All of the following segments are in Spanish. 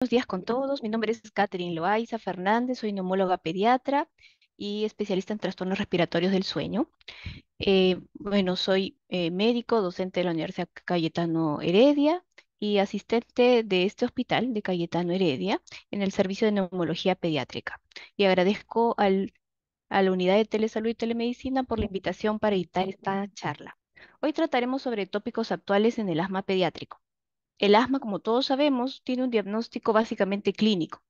Buenos días con todos. Mi nombre es Catherine Loaiza Fernández, soy neumóloga pediatra y especialista en trastornos respiratorios del sueño. Bueno, soy médico, docente de la Universidad Cayetano Heredia y asistente de este hospital de Cayetano Heredia en el servicio de neumología pediátrica. Y agradezco a la unidad de telesalud y telemedicina por la invitación para editar esta charla. Hoy trataremos sobre tópicos actuales en el asma pediátrico. El asma, como todos sabemos, tiene un diagnóstico básicamente clínico.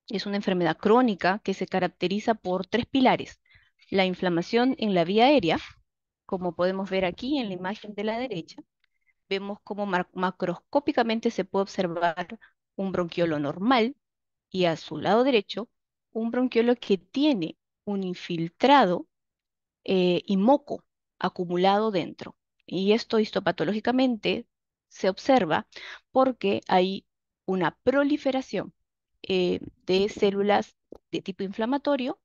Es una enfermedad crónica que se caracteriza por tres pilares. La inflamación en la vía aérea, como podemos ver aquí en la imagen de la derecha, vemos cómo macroscópicamente se puede observar un bronquiolo normal y a su lado derecho un bronquiolo que tiene un infiltrado y moco acumulado dentro. Y esto histopatológicamente se observa porque hay una proliferación de células de tipo inflamatorio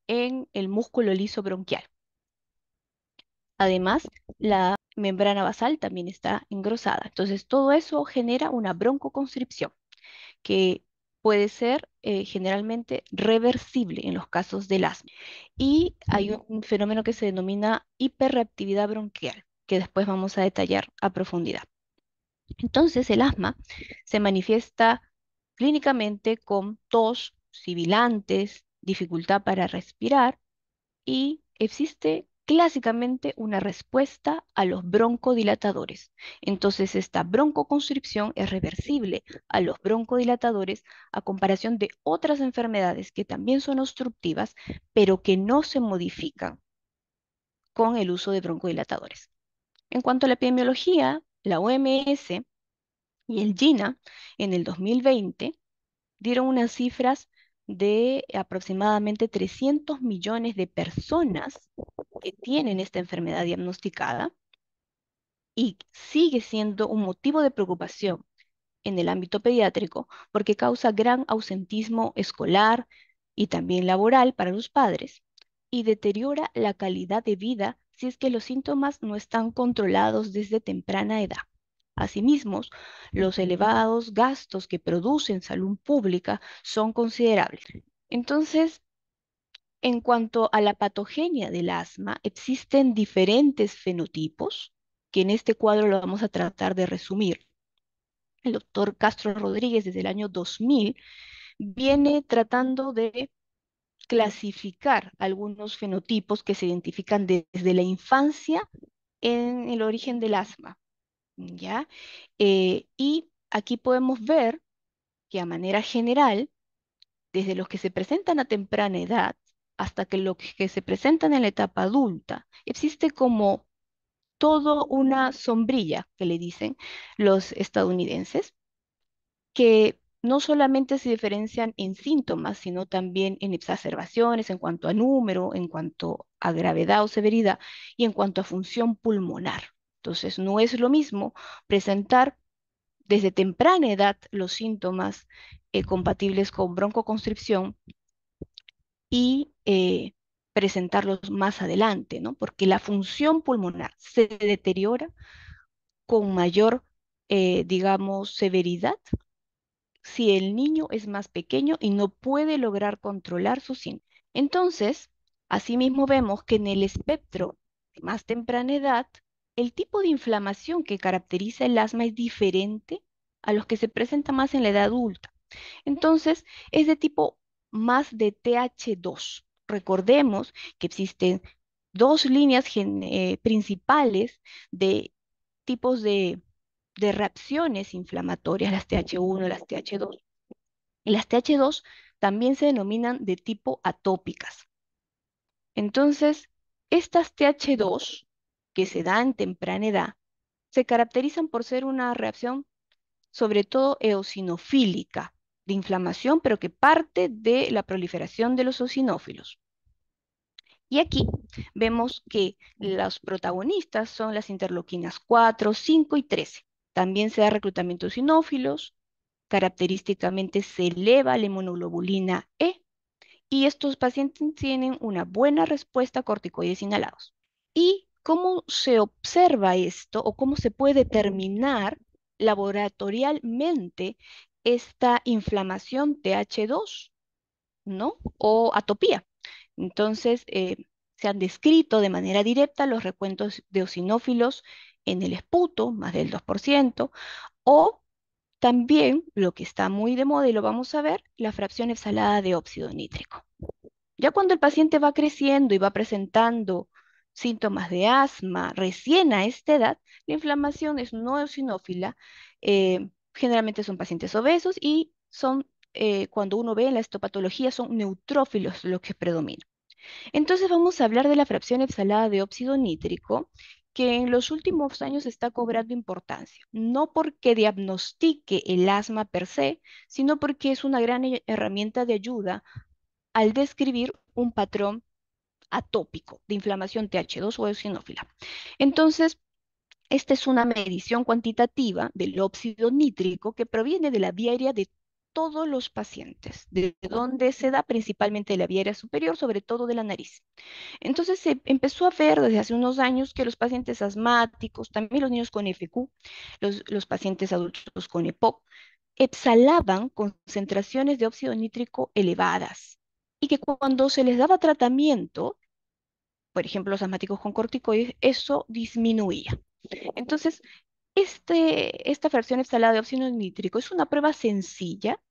en el músculo liso bronquial. Además, la membrana basal también está engrosada. Entonces, todo eso genera una broncoconstricción que puede ser generalmente reversible en los casos del asma. Y hay un fenómeno que se denomina hiperreactividad bronquial, que después vamos a detallar a profundidad. Entonces, el asma se manifiesta clínicamente con tos, sibilantes, dificultad para respirar y existe clásicamente una respuesta a los broncodilatadores. Entonces, esta broncoconstricción es reversible a los broncodilatadores a comparación de otras enfermedades que también son obstructivas, pero que no se modifican con el uso de broncodilatadores. En cuanto a la epidemiología, la OMS y el GINA en el 2020 dieron unas cifras de aproximadamente 300 millones de personas que tienen esta enfermedad diagnosticada y sigue siendo un motivo de preocupación en el ámbito pediátrico porque causa gran ausentismo escolar y también laboral para los padres y deteriora la calidad de vida si es que los síntomas no están controlados desde temprana edad. Asimismo, los elevados gastos que produce en salud pública son considerables. Entonces, en cuanto a la patogenia del asma, existen diferentes fenotipos, que en este cuadro lo vamos a tratar de resumir. El doctor Castro Rodríguez desde el año 2000 viene tratando de clasificar algunos fenotipos que se identifican desde la infancia en el origen del asma, ¿ya? Y aquí podemos ver que a manera general, desde los que se presentan a temprana edad hasta que los que se presentan en la etapa adulta, existe como todo una sombrilla que le dicen los estadounidenses, que no solamente se diferencian en síntomas, sino también en exacerbaciones, en cuanto a número, en cuanto a gravedad o severidad y en cuanto a función pulmonar. Entonces, no es lo mismo presentar desde temprana edad los síntomas compatibles con broncoconstricción y presentarlos más adelante, ¿no? Porque la función pulmonar se deteriora con mayor, digamos, severidad si el niño es más pequeño y no puede lograr controlar sus síntomas. Entonces, asimismo vemos que en el espectro de más temprana edad, el tipo de inflamación que caracteriza el asma es diferente a los que se presenta más en la edad adulta. Entonces, es de tipo más de TH2. Recordemos que existen dos líneas principales de tipos de reacciones inflamatorias, las TH1 y las TH2. Y las TH2 también se denominan de tipo atópicas. Entonces, estas TH2 que se dan en temprana edad se caracterizan por ser una reacción sobre todo eosinofílica, de inflamación, pero que parte de la proliferación de los eosinófilos. Y aquí vemos que los protagonistas son las interleuquinas 4, 5 y 13. También se da reclutamiento de eosinófilos, característicamente se eleva la inmunoglobulina E y estos pacientes tienen una buena respuesta a corticoides inhalados. ¿Y cómo se observa esto o cómo se puede determinar laboratorialmente esta inflamación TH2, ¿no? O atopía. Entonces, se han descrito de manera directa los recuentos de eosinófilos en el esputo, más del 2%, o también, lo que está muy de moda y lo vamos a ver, la fracción exhalada de óxido nítrico. Ya cuando el paciente va creciendo y va presentando síntomas de asma recién a esta edad, la inflamación es no eosinófila, generalmente son pacientes obesos y son, cuando uno ve en la histopatología, son neutrófilos los que predominan. Entonces vamos a hablar de la fracción exhalada de óxido nítrico, que en los últimos años está cobrando importancia, no porque diagnostique el asma per se, sino porque es una gran herramienta de ayuda al describir un patrón atópico de inflamación TH2 o eosinófila. Entonces, esta es una medición cuantitativa del óxido nítrico que proviene de la vía aérea de todos los pacientes, de donde se da principalmente de la vía aérea superior, sobre todo de la nariz. Entonces se empezó a ver desde hace unos años que los pacientes asmáticos, también los niños con FQ, los pacientes adultos con EPOC, exhalaban concentraciones de óxido nítrico elevadas y que cuando se les daba tratamiento, por ejemplo, los asmáticos con corticoides, eso disminuía. Entonces, esta fracción exhalada de óxido nítrico es una prueba sencilla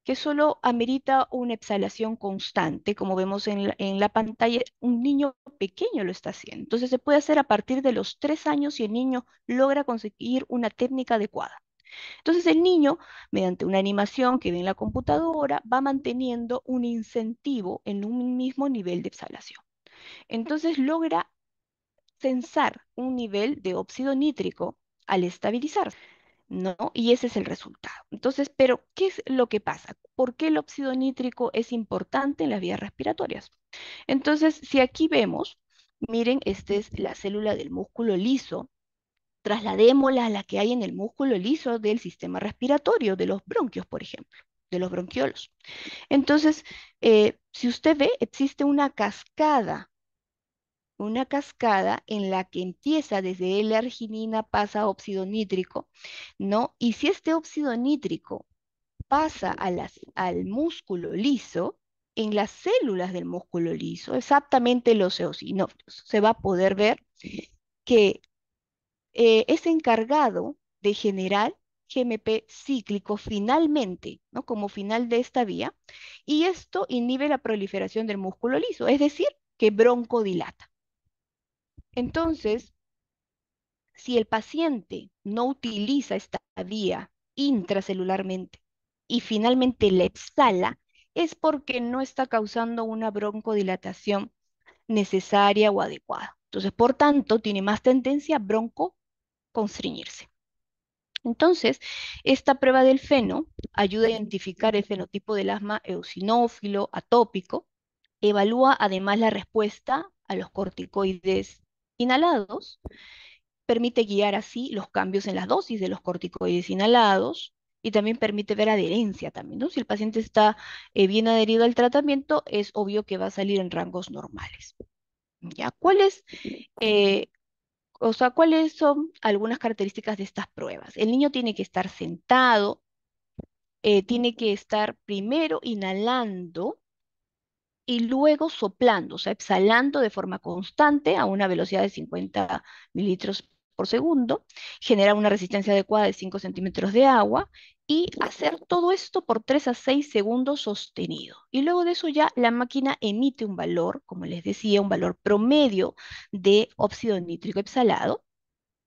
que solo amerita una exhalación constante, como vemos en la pantalla, un niño pequeño lo está haciendo. Entonces se puede hacer a partir de los 3 años si el niño logra conseguir una técnica adecuada. Entonces el niño, mediante una animación que ve en la computadora, va manteniendo un incentivo en un mismo nivel de exhalación. Entonces logra sensar un nivel de óxido nítrico al estabilizarse, ¿no? Y ese es el resultado. Entonces, pero ¿qué es lo que pasa? ¿Por qué el óxido nítrico es importante en las vías respiratorias? Entonces, si aquí vemos, miren, esta es la célula del músculo liso, trasladémosla a la que hay en el músculo liso del sistema respiratorio, de los bronquios, por ejemplo, de los bronquiolos. Entonces, si usted ve, existe una cascada en la que empieza desde L-arginina, pasa a óxido nítrico, ¿no? Y si este óxido nítrico pasa al músculo liso, en las células del músculo liso, exactamente los eosinófilos, se va a poder ver que es encargado de generar GMP cíclico finalmente, ¿no? Como final de esta vía, y esto inhibe la proliferación del músculo liso, es decir, que broncodilata. Entonces, si el paciente no utiliza esta vía intracelularmente y finalmente la exhala, es porque no está causando una broncodilatación necesaria o adecuada. Entonces, por tanto, tiene más tendencia a broncoconstriñirse. Entonces, esta prueba del feno ayuda a identificar el fenotipo del asma eosinófilo, atópico, evalúa además la respuesta a los corticoides inhalados, permite guiar así los cambios en las dosis de los corticoides inhalados y también permite ver adherencia también, ¿no? Si el paciente está bien adherido al tratamiento, es obvio que va a salir en rangos normales. ¿Ya? Eh, ¿Cuáles son algunas características de estas pruebas? El niño tiene que estar sentado, tiene que estar primero inhalando y luego soplando, o sea, exhalando de forma constante a una velocidad de 50 mililitros por segundo, generar una resistencia adecuada de 5 centímetros de agua y hacer todo esto por 3 a 6 segundos sostenido. Y luego de eso ya la máquina emite un valor, como les decía, un valor promedio de óxido nítrico exhalado,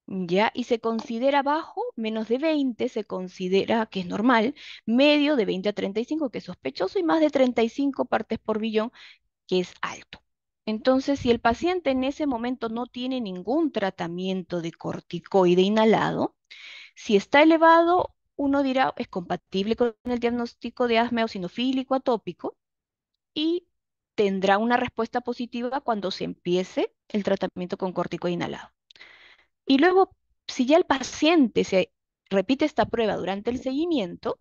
¿ya? Y se considera bajo, menos de 20 se considera que es normal, medio de 20 a 35 que es sospechoso y más de 35 partes por billón que es alto. Entonces, si el paciente en ese momento no tiene ningún tratamiento de corticoide inhalado, si está elevado, uno dirá es compatible con el diagnóstico de asma eosinofílico atópico y tendrá una respuesta positiva cuando se empiece el tratamiento con corticoide inhalado. Y luego, si ya el paciente se repite esta prueba durante el seguimiento,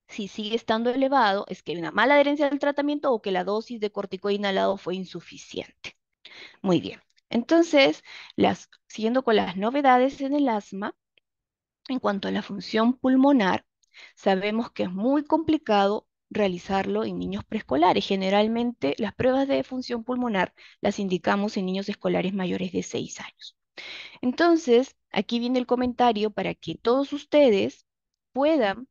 si sigue estando elevado, es que hay una mala adherencia al tratamiento o que la dosis de corticoide inhalado fue insuficiente. Muy bien. Entonces, siguiendo con las novedades en el asma, en cuanto a la función pulmonar, Sabemos que es muy complicado realizarlo en niños preescolares. Generalmente las pruebas de función pulmonar las indicamos en niños escolares mayores de 6 años. Entonces, aquí viene el comentario para que todos ustedes puedan,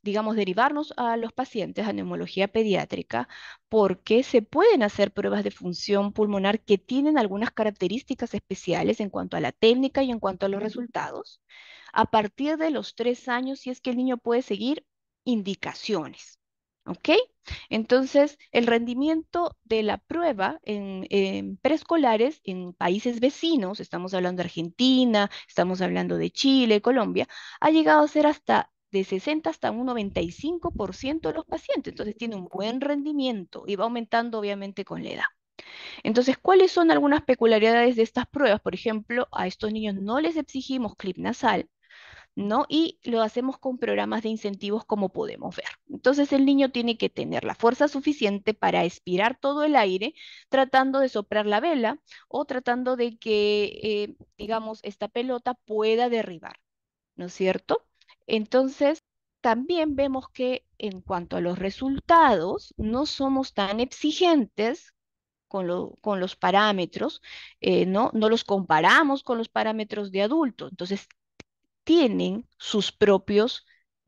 digamos, derivarnos a los pacientes a neumología pediátrica, porque se pueden hacer pruebas de función pulmonar que tienen algunas características especiales en cuanto a la técnica y en cuanto a los resultados, a partir de los 3 años, si es que el niño puede seguir indicaciones. ¿Ok? Entonces, el rendimiento de la prueba en preescolares en países vecinos, estamos hablando de Argentina, estamos hablando de Chile, Colombia, ha llegado a ser hasta de 60 hasta un 95% de los pacientes. Entonces, tiene un buen rendimiento y va aumentando obviamente con la edad. Entonces, ¿cuáles son algunas peculiaridades de estas pruebas? Por ejemplo, a estos niños no les exigimos clip nasal, ¿no? Y lo hacemos con programas de incentivos como podemos ver. Entonces el niño tiene que tener la fuerza suficiente para expirar todo el aire, tratando de soplar la vela o tratando de que, digamos, esta pelota pueda derribar, ¿no es cierto? Entonces, también vemos que en cuanto a los resultados, no somos tan exigentes con los parámetros, ¿no? No los comparamos con los parámetros de adulto. Entonces, tienen sus propios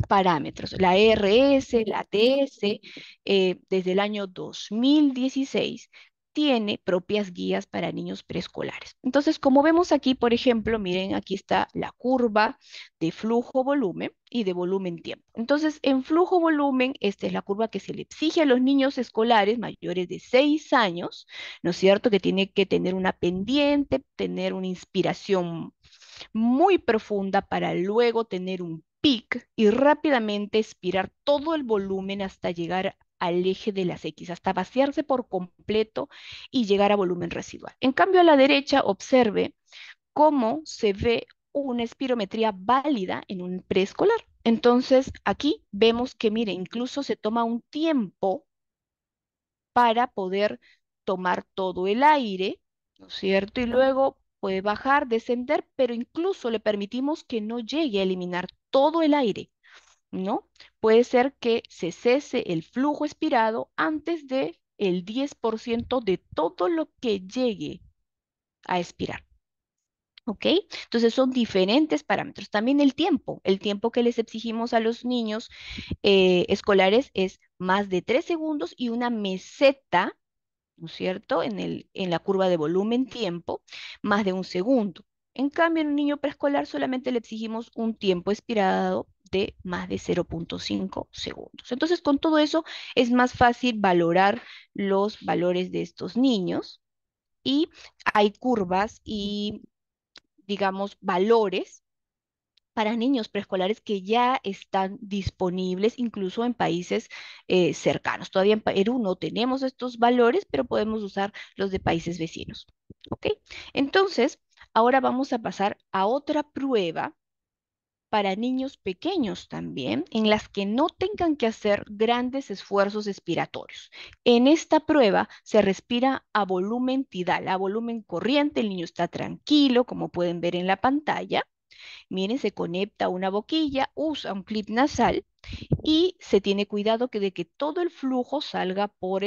parámetros. La ERS, la ATS, desde el año 2016, tiene propias guías para niños preescolares. Entonces, como vemos aquí, por ejemplo, miren, aquí está la curva de flujo-volumen y de volumen-tiempo. Entonces, en flujo-volumen, esta es la curva que se le exige a los niños escolares mayores de 6 años, ¿no es cierto? Que tiene que tener una pendiente, tener una inspiración muy profunda para luego tener un pic y rápidamente expirar todo el volumen hasta llegar al eje de las X, hasta vaciarse por completo y llegar a volumen residual. En cambio, a la derecha, observe cómo se ve una espirometría válida en un preescolar. Entonces, aquí vemos que, mire, incluso se toma un tiempo para poder tomar todo el aire, ¿no es cierto? Y luego puede bajar, descender, pero incluso le permitimos que no llegue a eliminar todo el aire, ¿no? Puede ser que se cese el flujo expirado antes de el 10% de todo lo que llegue a expirar. ¿Ok? Entonces son diferentes parámetros. También el tiempo que les exigimos a los niños escolares es más de 3 segundos y una meseta, ¿no es cierto? En la curva de volumen-tiempo, más de un segundo. En cambio, en un niño preescolar solamente le exigimos un tiempo expirado de más de 0,5 segundos. Entonces, con todo eso es más fácil valorar los valores de estos niños y hay curvas y, digamos, valores para niños preescolares que ya están disponibles incluso en países cercanos. Todavía en Perú no tenemos estos valores, pero podemos usar los de países vecinos. ¿Ok? Entonces, ahora vamos a pasar a otra prueba para niños pequeños también, en las que no tengan que hacer grandes esfuerzos expiratorios. En esta prueba se respira a volumen tidal, a volumen corriente, el niño está tranquilo, como pueden ver en la pantalla. Miren, se conecta a una boquilla, usa un clip nasal y se tiene cuidado de que todo el flujo salga por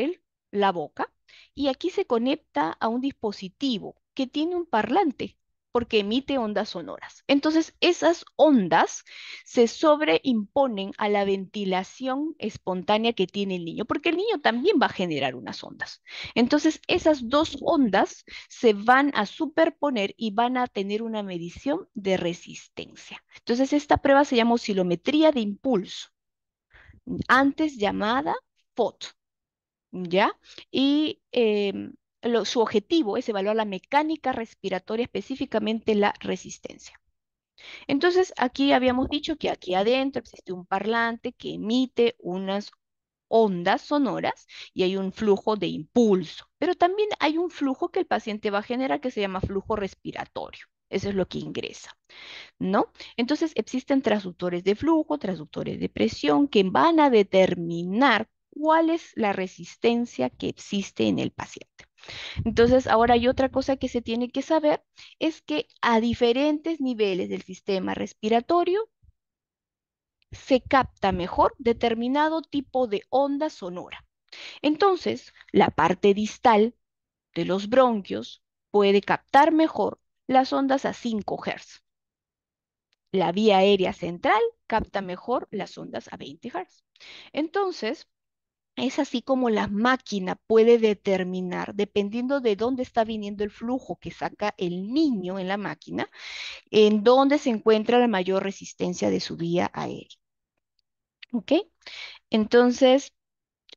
la boca. Y aquí se conecta a un dispositivo que tiene un parlante porque emite ondas sonoras. Entonces, esas ondas se sobreimponen a la ventilación espontánea que tiene el niño, porque el niño también va a generar unas ondas. Entonces, esas dos ondas se van a superponer y van a tener una medición de resistencia. Entonces, esta prueba se llama oscilometría de impulso, antes llamada FOT, ¿ya? Y su objetivo es evaluar la mecánica respiratoria, específicamente la resistencia. Entonces, aquí habíamos dicho que aquí adentro existe un parlante que emite unas ondas sonoras y hay un flujo de impulso, pero también hay un flujo que el paciente va a generar que se llama flujo respiratorio. Eso es lo que ingresa, ¿no? Entonces existen transductores de flujo, transductores de presión que van a determinar cuál es la resistencia que existe en el paciente. Entonces, ahora hay otra cosa que se tiene que saber, es que a diferentes niveles del sistema respiratorio se capta mejor determinado tipo de onda sonora. Entonces, la parte distal de los bronquios puede captar mejor las ondas a 5 Hz. La vía aérea central capta mejor las ondas a 20 Hz. Entonces, es así como la máquina puede determinar, dependiendo de dónde está viniendo el flujo que saca el niño en la máquina, en dónde se encuentra la mayor resistencia de su vía aérea. ¿Ok? Entonces,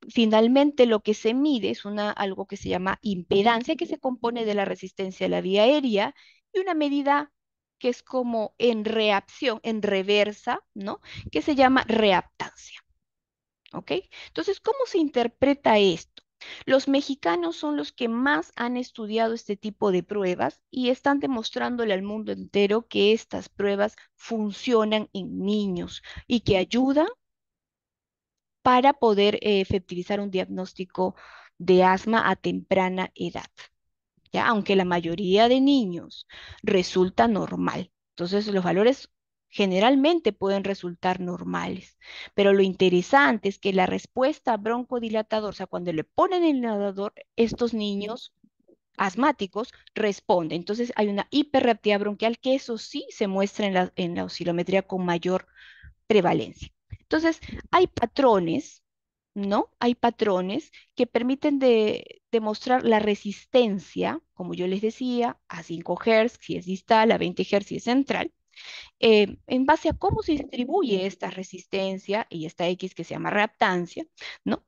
finalmente lo que se mide es algo que se llama impedancia, que se compone de la resistencia de la vía aérea y una medida que es como en reacción, en reversa, ¿no? Que se llama reaptancia. ¿Ok? Entonces, ¿cómo se interpreta esto? Los mexicanos son los que más han estudiado este tipo de pruebas y están demostrándole al mundo entero que estas pruebas funcionan en niños y que ayudan para poder efectivizar un diagnóstico de asma a temprana edad, ¿ya? Aunque la mayoría de niños resulta normal. Entonces, los valores generalmente pueden resultar normales, pero lo interesante es que la respuesta broncodilatadora, o sea, cuando le ponen el inhalador, estos niños asmáticos responden. Entonces, hay una hiperreactividad bronquial que eso sí se muestra en la oscilometría con mayor prevalencia. Entonces, hay patrones, ¿no? Hay patrones que permiten demostrar la resistencia, como yo les decía, a 5 Hz si es distal, a 20 Hz si es central, en base a cómo se distribuye esta resistencia y esta X que se llama reactancia, ¿no?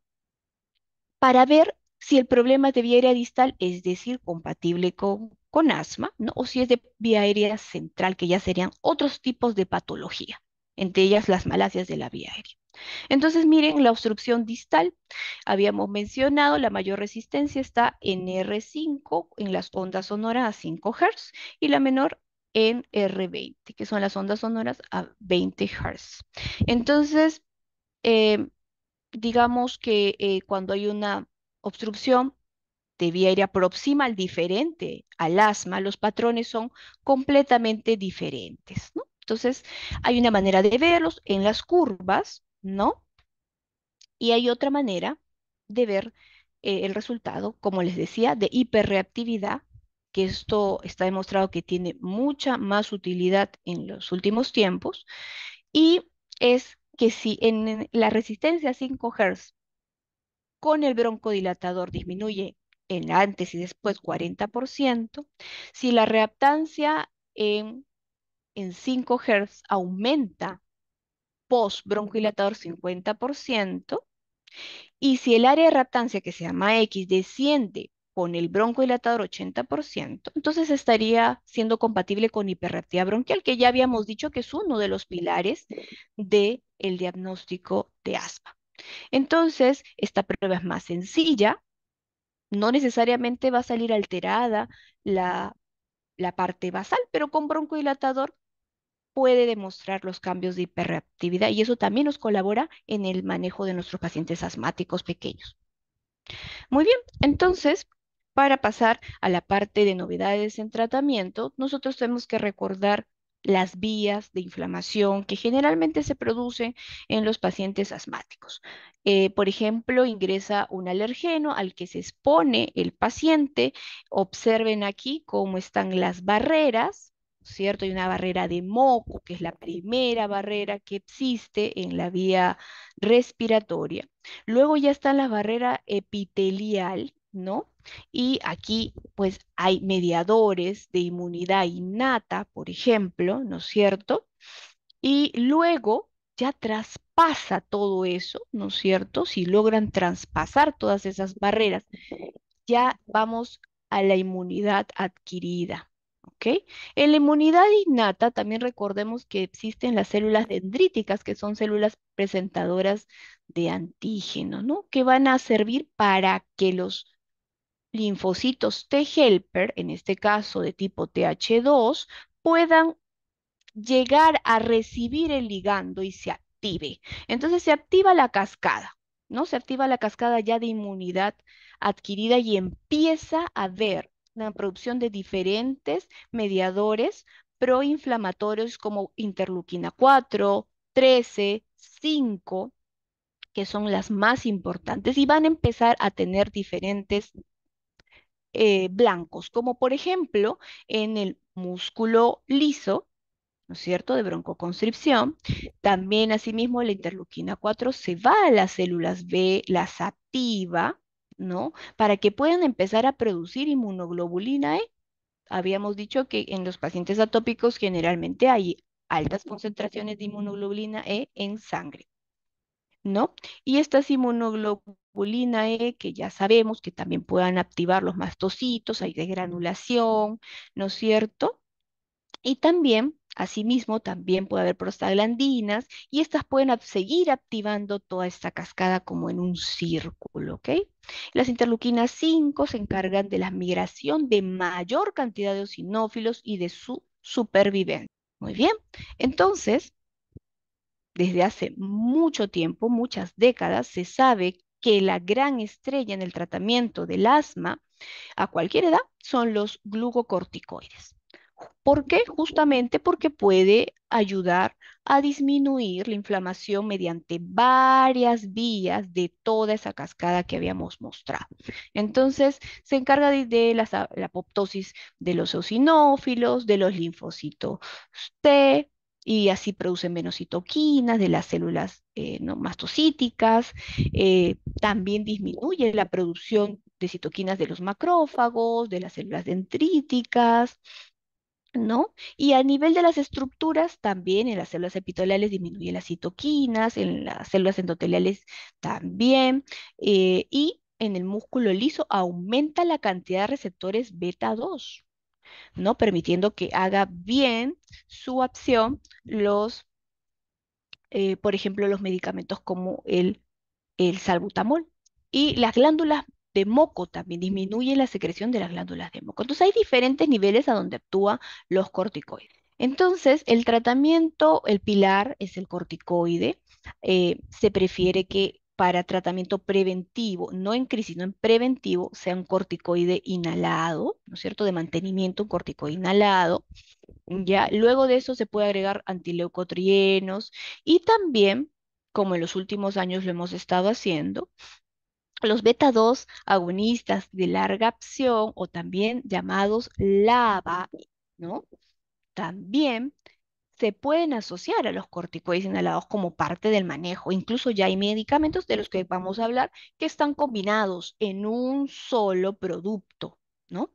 Para ver si el problema es de vía aérea distal, es decir, compatible con asma, ¿no? O si es de vía aérea central, que ya serían otros tipos de patología, entre ellas las malasias de la vía aérea. Entonces, miren, la obstrucción distal, habíamos mencionado, la mayor resistencia está en R5, en las ondas sonoras a 5 Hz, y la menor en R20, que son las ondas sonoras a 20 Hz. Entonces, eh, digamos que cuando hay una obstrucción de vía aérea proximal diferente al asma, los patrones son completamente diferentes, ¿no? Entonces, hay una manera de verlos en las curvas, ¿no? Y hay otra manera de ver el resultado, como les decía, de hiperreactividad, que esto está demostrado que tiene mucha más utilidad en los últimos tiempos, y es que si en la resistencia a 5 Hz con el broncodilatador disminuye en antes y después 40%, si la reactancia en 5 Hz aumenta post broncodilatador 50%, y si el área de reactancia, que se llama X, desciende con el broncodilatador 80%, entonces estaría siendo compatible con hiperreactividad bronquial, que ya habíamos dicho que es uno de los pilares del diagnóstico de asma. Entonces, esta prueba es más sencilla, no necesariamente va a salir alterada la, la parte basal, pero con broncodilatador puede demostrar los cambios de hiperreactividad y eso también nos colabora en el manejo de nuestros pacientes asmáticos pequeños. Muy bien, entonces, para pasar a la parte de novedades en tratamiento, nosotros tenemos que recordar las vías de inflamación que generalmente se producen en los pacientes asmáticos. Por ejemplo, ingresa un alergeno al que se expone el paciente. Observen aquí cómo están las barreras, ¿cierto? Hay una barrera de moco, que es la primera barrera que existe en la vía respiratoria. Luego ya está la barrera epitelial, ¿no? Y aquí pues hay mediadores de inmunidad innata, por ejemplo, ¿no es cierto? Y luego ya traspasa todo eso, ¿no es cierto? Si logran traspasar todas esas barreras, ya vamos a la inmunidad adquirida. ¿Ok? En la inmunidad innata también recordemos que existen las células dendríticas, que son células presentadoras de antígeno, ¿no? Que van a servir para que los linfocitos T helper, en este caso de tipo TH2, puedan llegar a recibir el ligando y se active. Entonces se activa la cascada, ¿no? Se activa la cascada ya de inmunidad adquirida y empieza a haber una producción de diferentes mediadores proinflamatorios como interleuquina 4, 13, cinco que son las más importantes y van a empezar a tener diferentes blancos, como por ejemplo en el músculo liso, ¿no es cierto?, de broncoconstricción. También, asimismo, la interleuquina 4 se va a las células B, las activa, ¿no? Para que puedan empezar a producir inmunoglobulina E. Habíamos dicho que en los pacientes atópicos generalmente hay altas concentraciones de inmunoglobulina E en sangre, ¿no? Y estas inmunoglobulina E, que ya sabemos que también puedan activar los mastocitos, hay de granulación, ¿no es cierto? Y también, asimismo, también puede haber prostaglandinas y estas pueden seguir activando toda esta cascada como en un círculo, ¿ok? Las interleuquinas 5 se encargan de la migración de mayor cantidad de eosinófilos y de su supervivencia. Muy bien, entonces, desde hace mucho tiempo, muchas décadas, se sabe que la gran estrella en el tratamiento del asma a cualquier edad son los glucocorticoides. ¿Por qué? Justamente porque puede ayudar a disminuir la inflamación mediante varias vías de toda esa cascada que habíamos mostrado. Entonces, se encarga la apoptosis de los eosinófilos, de los linfocitos T, y así producen menos citoquinas de las células ¿no?, mastocíticas. También disminuye la producción de citoquinas de los macrófagos, de las células dendríticas, ¿no? Y a nivel de las estructuras, también en las células epiteliales disminuye las citoquinas, en las células endoteliales también, y en el músculo liso aumenta la cantidad de receptores beta 2, ¿no? Permitiendo que haga bien su acción por ejemplo, los medicamentos como el salbutamol. Y las glándulas de moco también disminuyen la secreción de las glándulas de moco. Entonces hay diferentes niveles a donde actúan los corticoides. Entonces, el tratamiento, el pilar es el corticoide. Se prefiere que para tratamiento preventivo, no en crisis, no en preventivo, sea un corticoide inhalado, ¿no es cierto? De mantenimiento, un corticoide inhalado. Ya, luego de eso se puede agregar antileucotrienos y también, como en los últimos años lo hemos estado haciendo, los beta 2 agonistas de larga acción o también llamados LABA, ¿no? También se pueden asociar a los corticoides inhalados como parte del manejo. Incluso ya hay medicamentos de los que vamos a hablar que están combinados en un solo producto, ¿no?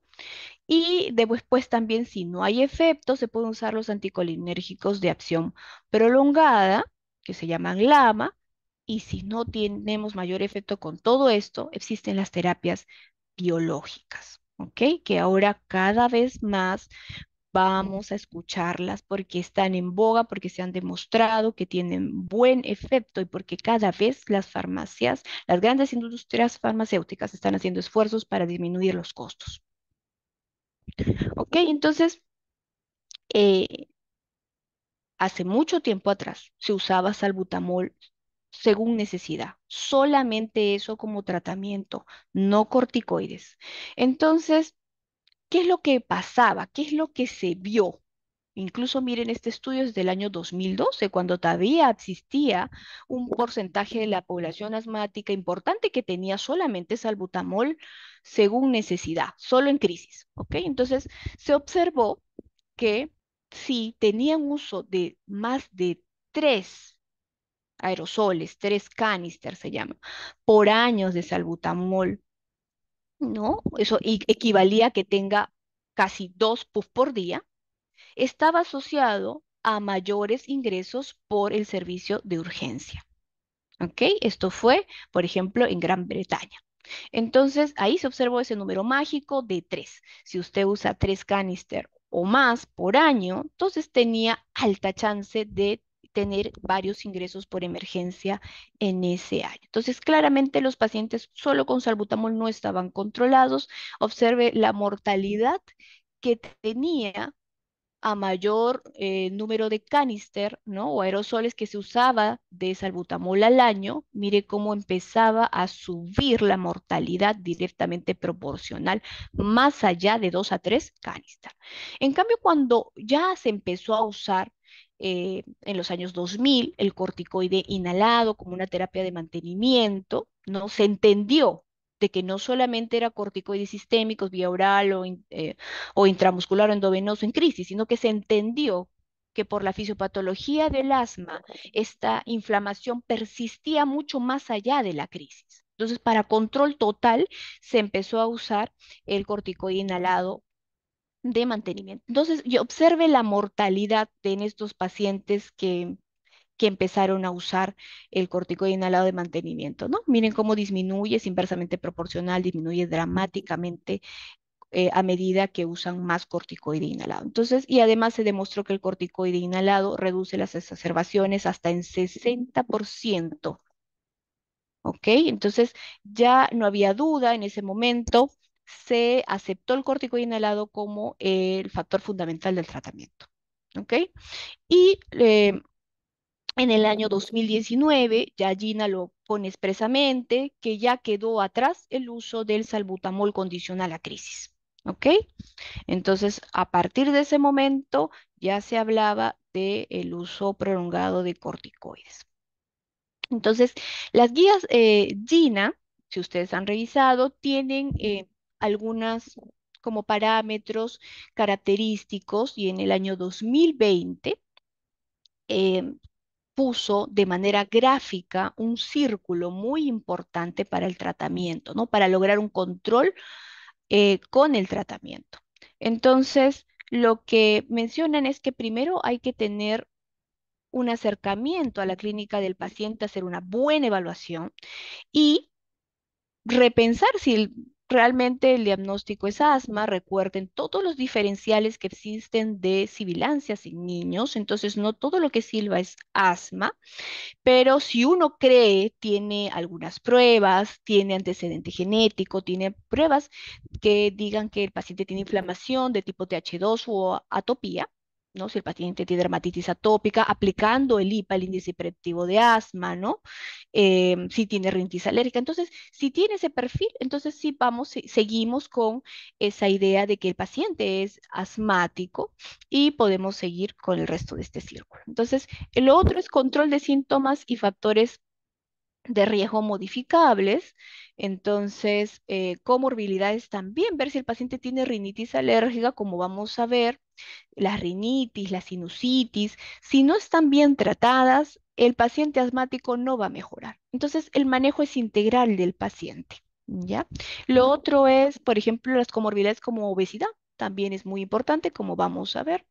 Y después también, si no hay efecto, se pueden usar los anticolinérgicos de acción prolongada, que se llaman LAMA, y si no tenemos mayor efecto con todo esto, existen las terapias biológicas, ¿ok? Que ahora cada vez más vamos a escucharlas porque están en boga, porque se han demostrado que tienen buen efecto y porque cada vez las farmacias, las grandes industrias farmacéuticas están haciendo esfuerzos para disminuir los costos. Ok, entonces, eh, hace mucho tiempo atrás se usaba salbutamol según necesidad, solamente eso como tratamiento, no corticoides. Entonces, ¿qué es lo que pasaba? ¿Qué es lo que se vio? Incluso miren, este estudio es del año 2012, cuando todavía existía un porcentaje de la población asmática importante que tenía solamente salbutamol según necesidad, solo en crisis, ¿ok? Entonces, se observó que si tenían uso de más de 3 aerosoles, 3 canisters se llama, por años de salbutamol, ¿no? Eso equivalía a que tenga casi 2 puff por día, estaba asociado a mayores ingresos por el servicio de urgencia. ¿Ok? Esto fue, por ejemplo, en Gran Bretaña. Entonces, ahí se observó ese número mágico de 3. Si usted usa 3 canister o más por año, entonces tenía alta chance de tener varios ingresos por emergencia en ese año. Entonces, claramente los pacientes solo con salbutamol no estaban controlados. Observe la mortalidad que tenía a mayor número de canister, ¿no? O aerosoles que se usaba de salbutamol al año, mire cómo empezaba a subir la mortalidad directamente proporcional, más allá de 2 a 3 canister. En cambio, cuando ya se empezó a usar en los años 2000 el corticoide inhalado como una terapia de mantenimiento, ¿no? Se entendió de que no solamente era corticoides sistémicos vía oral o intramuscular o endovenoso en crisis, sino que se entendió que por la fisiopatología del asma, esta inflamación persistía mucho más allá de la crisis. Entonces, para control total, se empezó a usar el corticoide inhalado de mantenimiento. Entonces, yo observe la mortalidad en estos pacientes que empezaron a usar el corticoide inhalado de mantenimiento, ¿no? Miren cómo disminuye, es inversamente proporcional, disminuye dramáticamente a medida que usan más corticoide inhalado. Entonces, y además se demostró que el corticoide inhalado reduce las exacerbaciones hasta en 60%. ¿Ok? Entonces, ya no había duda en ese momento, se aceptó el corticoide inhalado como el factor fundamental del tratamiento. ¿Ok? Y en el año 2019, ya Gina lo pone expresamente, que ya quedó atrás el uso del salbutamol condicional a crisis. ¿Ok? Entonces, a partir de ese momento, ya se hablaba del uso prolongado de corticoides. Entonces, las guías GINA, si ustedes han revisado, tienen algunas como parámetros característicos y en el año 2020 eh, puso de manera gráfica un círculo muy importante para el tratamiento, ¿no? Para lograr un control con el tratamiento. Entonces, lo que mencionan es que primero hay que tener un acercamiento a la clínica del paciente, hacer una buena evaluación y repensar si realmente el diagnóstico es asma. Recuerden todos los diferenciales que existen de sibilancias en niños, entonces no todo lo que silba es asma, pero si uno cree, tiene algunas pruebas, tiene antecedente genético, tiene pruebas que digan que el paciente tiene inflamación de tipo TH2 o atopía, ¿no? Si el paciente tiene dermatitis atópica, aplicando el IPA, el índice hiperactivo de asma, ¿no? Si tiene rinitis alérgica. Entonces, si tiene ese perfil, entonces sí vamos, seguimos con esa idea de que el paciente es asmático y podemos seguir con el resto de este círculo. Entonces, lo otro es control de síntomas y factores de riesgo modificables. Entonces, comorbilidades también, ver si el paciente tiene rinitis alérgica, como vamos a ver, la rinitis, la sinusitis. Si no están bien tratadas, el paciente asmático no va a mejorar. Entonces, el manejo es integral del paciente. ¿Ya? Lo otro es, por ejemplo, las comorbilidades como obesidad. También es muy importante, como vamos a ver.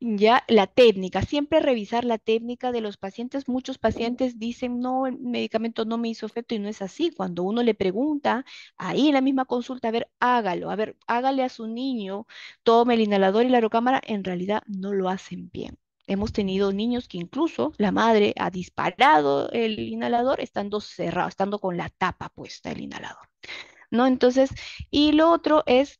Ya, la técnica, siempre revisar la técnica de los pacientes. Muchos pacientes dicen, no, el medicamento no me hizo efecto y no es así. Cuando uno le pregunta, ahí en la misma consulta, a ver, hágalo, a ver, hágale a su niño, tome el inhalador y la aerocámara, en realidad no lo hacen bien. Hemos tenido niños que incluso la madre ha disparado el inhalador estando cerrado, estando con la tapa puesta el inhalador, ¿no? Entonces, y lo otro es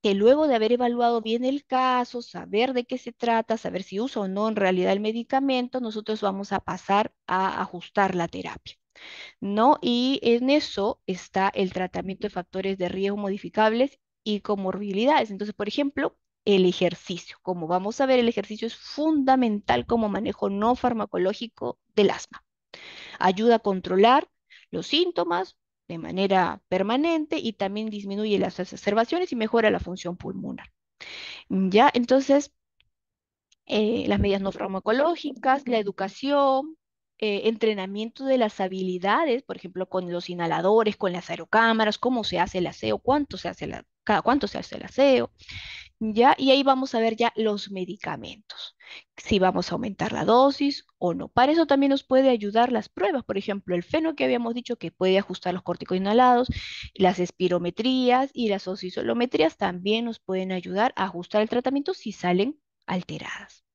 que luego de haber evaluado bien el caso, saber de qué se trata, saber si usa o no en realidad el medicamento, nosotros vamos a pasar a ajustar la terapia, ¿no? Y en eso está el tratamiento de factores de riesgo modificables y comorbilidades. Entonces, por ejemplo, el ejercicio. Como vamos a ver, el ejercicio es fundamental como manejo no farmacológico del asma. Ayuda a controlar los síntomas de manera permanente y también disminuye las exacerbaciones y mejora la función pulmonar. Ya, entonces, las medidas no farmacológicas, la educación, entrenamiento de las habilidades, por ejemplo, con los inhaladores, con las aerocámaras, cómo se hace el aseo, cuánto se hace cada cuánto se hace el aseo, ¿ya? Y ahí vamos a ver ya los medicamentos, si vamos a aumentar la dosis o no. Para eso también nos puede ayudar las pruebas, por ejemplo, el feno que habíamos dicho que puede ajustar los corticos inhalados, las espirometrías y las osciloscopías también nos pueden ayudar a ajustar el tratamiento si salen alteradas.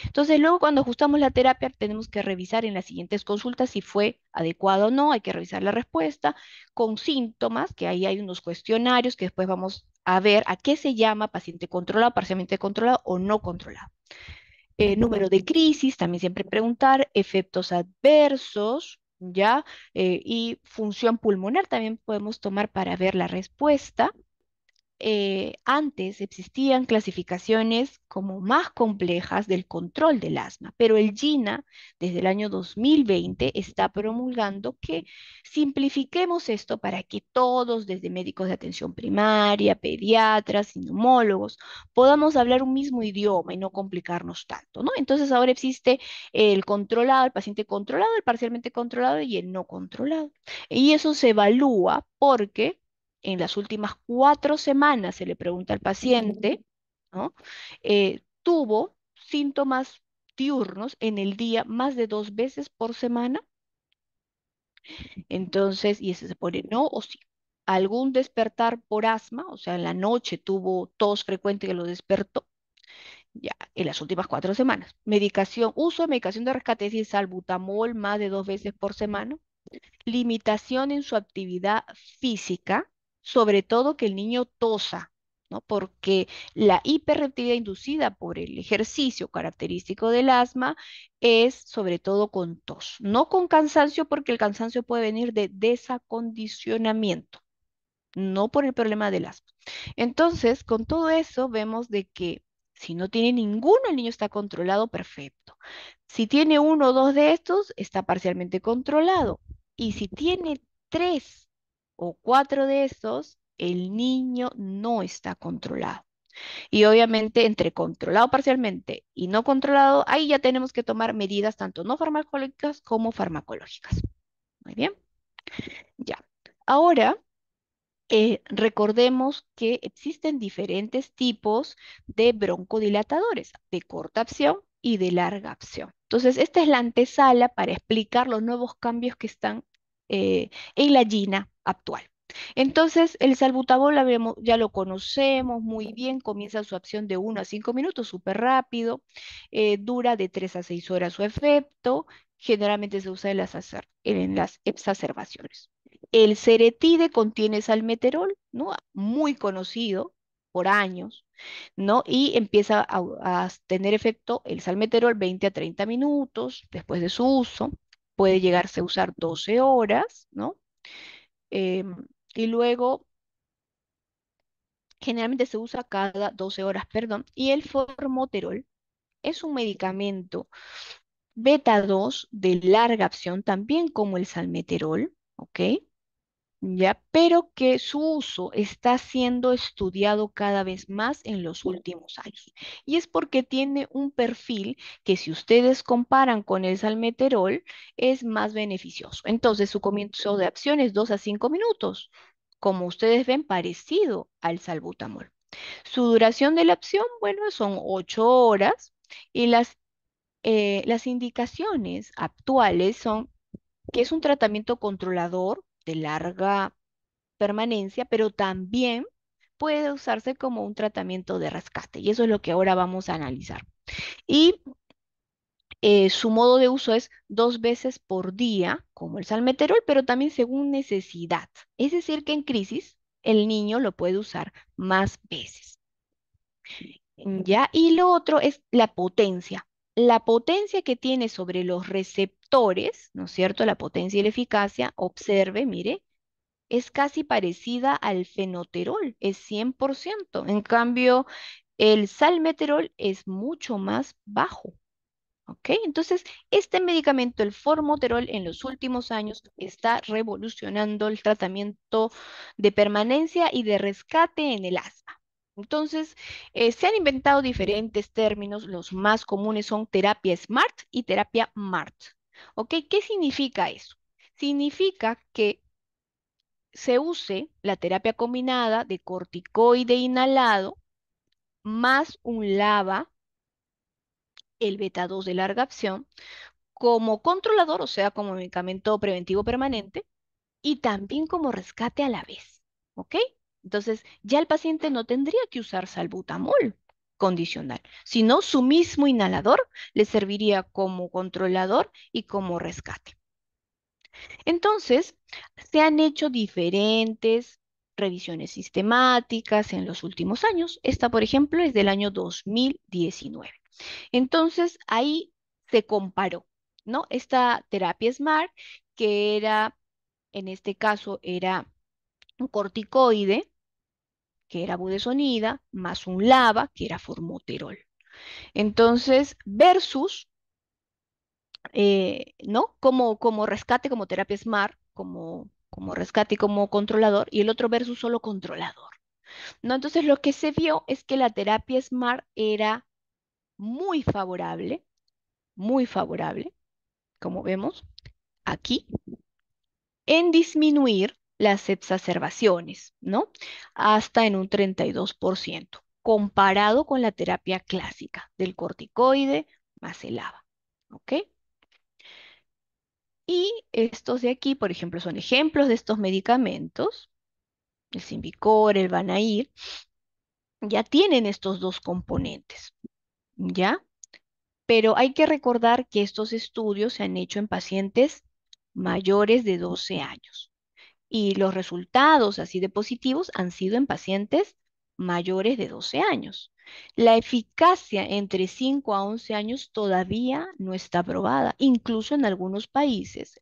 Entonces, luego cuando ajustamos la terapia, tenemos que revisar en las siguientes consultas si fue adecuado o no, hay que revisar la respuesta con síntomas, que ahí hay unos cuestionarios que después vamos a ver a qué se llama paciente controlado, parcialmente controlado o no controlado. Número de crisis, también siempre preguntar, efectos adversos, ¿ya? Y función pulmonar también podemos tomar para ver la respuesta. antes existían clasificaciones como más complejas del control del asma, pero el GINA desde el año 2020 está promulgando que simplifiquemos esto para que todos, desde médicos de atención primaria, pediatras, neumólogos, podamos hablar un mismo idioma y no complicarnos tanto, ¿no? Entonces ahora existe el controlado, el paciente controlado, el parcialmente controlado y el no controlado. Y eso se evalúa porque en las últimas 4 semanas se le pregunta al paciente, ¿no? ¿Tuvo síntomas diurnos en el día más de 2 veces por semana? Entonces, y ese se pone no o sí. ¿Algún despertar por asma? O sea, en la noche tuvo tos frecuente que lo despertó. Ya, en las últimas 4 semanas. Medicación, uso de medicación de rescate, es decir, salbutamol más de 2 veces por semana. Limitación en su actividad física, sobre todo que el niño tosa, ¿no? Porque la hiperreactividad inducida por el ejercicio característico del asma es sobre todo con tos, no con cansancio, porque el cansancio puede venir de desacondicionamiento, no por el problema del asma. Entonces, con todo eso, vemos de que si no tiene ninguno, el niño está controlado perfecto. Si tiene uno o dos de estos, está parcialmente controlado. Y si tiene 3 o 4 de estos, el niño no está controlado. Y obviamente entre controlado parcialmente y no controlado, ahí ya tenemos que tomar medidas tanto no farmacológicas como farmacológicas. Muy bien, ya. Ahora recordemos que existen diferentes tipos de broncodilatadores, de corta acción y de larga acción. Entonces, esta es la antesala para explicar los nuevos cambios que están en la GINA actual. Entonces, el salbutamol ya lo conocemos muy bien, comienza su acción de 1 a 5 minutos, súper rápido, dura de 3 a 6 horas su efecto, generalmente se usa en las exacerbaciones. El ceretide contiene salmeterol, ¿no? Muy conocido por años, ¿no? Y empieza a tener efecto el salmeterol 20 a 30 minutos después de su uso. Puede llegarse a usar 12 horas, ¿no? Em, y luego, generalmente se usa cada 12 horas, perdón. Y el formoterol es un medicamento beta 2 de larga acción, también como el salmeterol, ¿ok? Ya, pero que su uso está siendo estudiado cada vez más en los últimos años. Y es porque tiene un perfil que si ustedes comparan con el salmeterol, es más beneficioso. Entonces, su comienzo de acción es 2 a 5 minutos, como ustedes ven, parecido al salbutamol. Su duración de la acción, bueno, son 8 horas y las indicaciones actuales son que es un tratamiento controlador de larga permanencia, pero también puede usarse como un tratamiento de rescate. Y eso es lo que ahora vamos a analizar. Y su modo de uso es 2 veces por día, como el salmeterol, pero también según necesidad. Es decir, que en crisis el niño lo puede usar más veces. ¿Ya? Y lo otro es la potencia. La potencia que tiene sobre los receptores, ¿no es cierto? La potencia y la eficacia, observe, mire, es casi parecida al fenoterol, es 100%. En cambio, el salmeterol es mucho más bajo. ¿Ok? Entonces, este medicamento, el formoterol, en los últimos años está revolucionando el tratamiento de permanencia y de rescate en el asma. Entonces, se han inventado diferentes términos. Los más comunes son terapia SMART y terapia MART. ¿Ok? ¿Qué significa eso? Significa que se use la terapia combinada de corticoide inhalado más un LABA, el beta 2 de larga acción, como controlador, o sea, como medicamento preventivo permanente, y también como rescate a la vez. ¿Ok? Entonces, ya el paciente no tendría que usar salbutamol condicional, sino su mismo inhalador le serviría como controlador y como rescate. Entonces, se han hecho diferentes revisiones sistemáticas en los últimos años. Esta, por ejemplo, es del año 2019. Entonces, ahí se comparó, ¿no? Esta terapia SMART, que era, en este caso, era un corticoide, que era budesonida, más un LABA, que era formoterol. Entonces, versus, ¿no? Como rescate, como terapia SMART, como rescate y como controlador, y el otro versus solo controlador, ¿no? Entonces, lo que se vio es que la terapia SMART era muy favorable, como vemos aquí, en disminuir las exacerbaciones, ¿no? Hasta en un 32%, comparado con la terapia clásica del corticoide más el ABA, ¿ok? Y estos de aquí, por ejemplo, son ejemplos de estos medicamentos, el Symbicort, el Banair, ya tienen estos dos componentes, ¿ya? Pero hay que recordar que estos estudios se han hecho en pacientes mayores de 12 años. Y los resultados así de positivos han sido en pacientes mayores de 12 años. La eficacia entre 5 a 11 años todavía no está probada. Incluso en algunos países,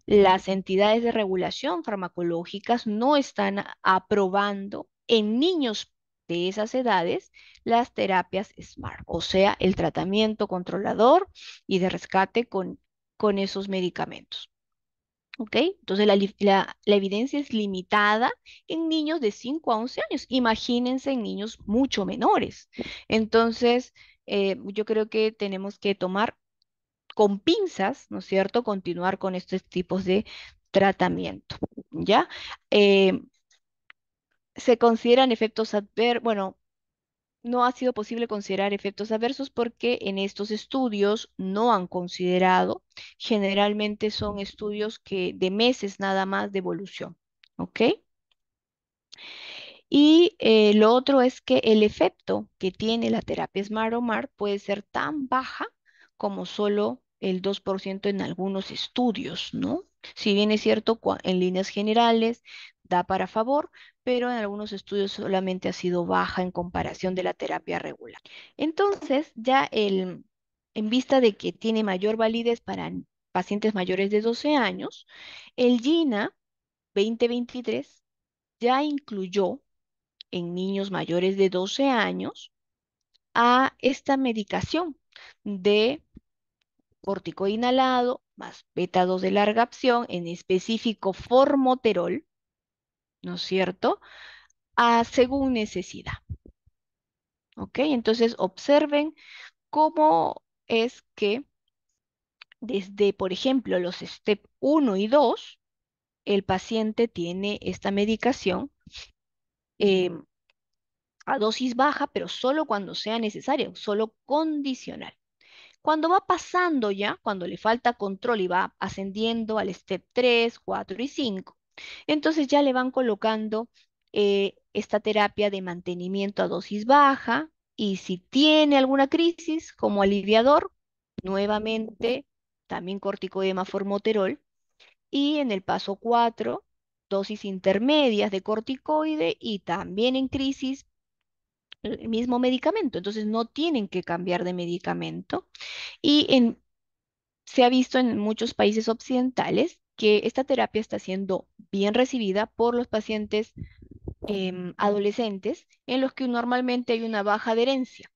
las entidades de regulación farmacológicas no están aprobando en niños de esas edades las terapias SMART, o sea, el tratamiento controlador y de rescate con esos medicamentos. ¿Ok? Entonces la evidencia es limitada en niños de 5 a 11 años. Imagínense en niños mucho menores. Entonces, yo creo que tenemos que tomar con pinzas, ¿no es cierto?, continuar con estos tipos de tratamiento. ¿Ya? Eh, Se consideran efectos adversos, bueno, no ha sido posible considerar efectos adversos porque en estos estudios no han considerado, generalmente son estudios que de meses nada más de evolución, ¿ok? Y lo otro es que el efecto que tiene la terapia Smart o MART puede ser tan baja como solo el 2% en algunos estudios, ¿no? Si bien es cierto, en líneas generales da para favor, pero en algunos estudios solamente ha sido baja en comparación de la terapia regular. Entonces, en vista de que tiene mayor validez para pacientes mayores de 12 años, el GINA 2023 ya incluyó en niños mayores de 12 años a esta medicación de corticoide inhalado más beta 2 de larga acción, en específico formoterol, ¿no es cierto? Según necesidad. ¿Ok? Entonces observen cómo es que desde, por ejemplo, los STEP 1 y 2, el paciente tiene esta medicación eh, a dosis baja, pero solo cuando sea necesario, solo condicional. Cuando va pasando ya, cuando le falta control y va ascendiendo al step 3, 4 y 5, entonces ya le van colocando esta terapia de mantenimiento a dosis baja y si tiene alguna crisis como aliviador, nuevamente también corticoidema formoterol y en el paso 4, dosis intermedias de corticoide y también en crisis el mismo medicamento. Entonces no tienen que cambiar de medicamento. Y se ha visto en muchos países occidentales que esta terapia está siendo bien recibida por los pacientes adolescentes en los que normalmente hay una baja adherencia.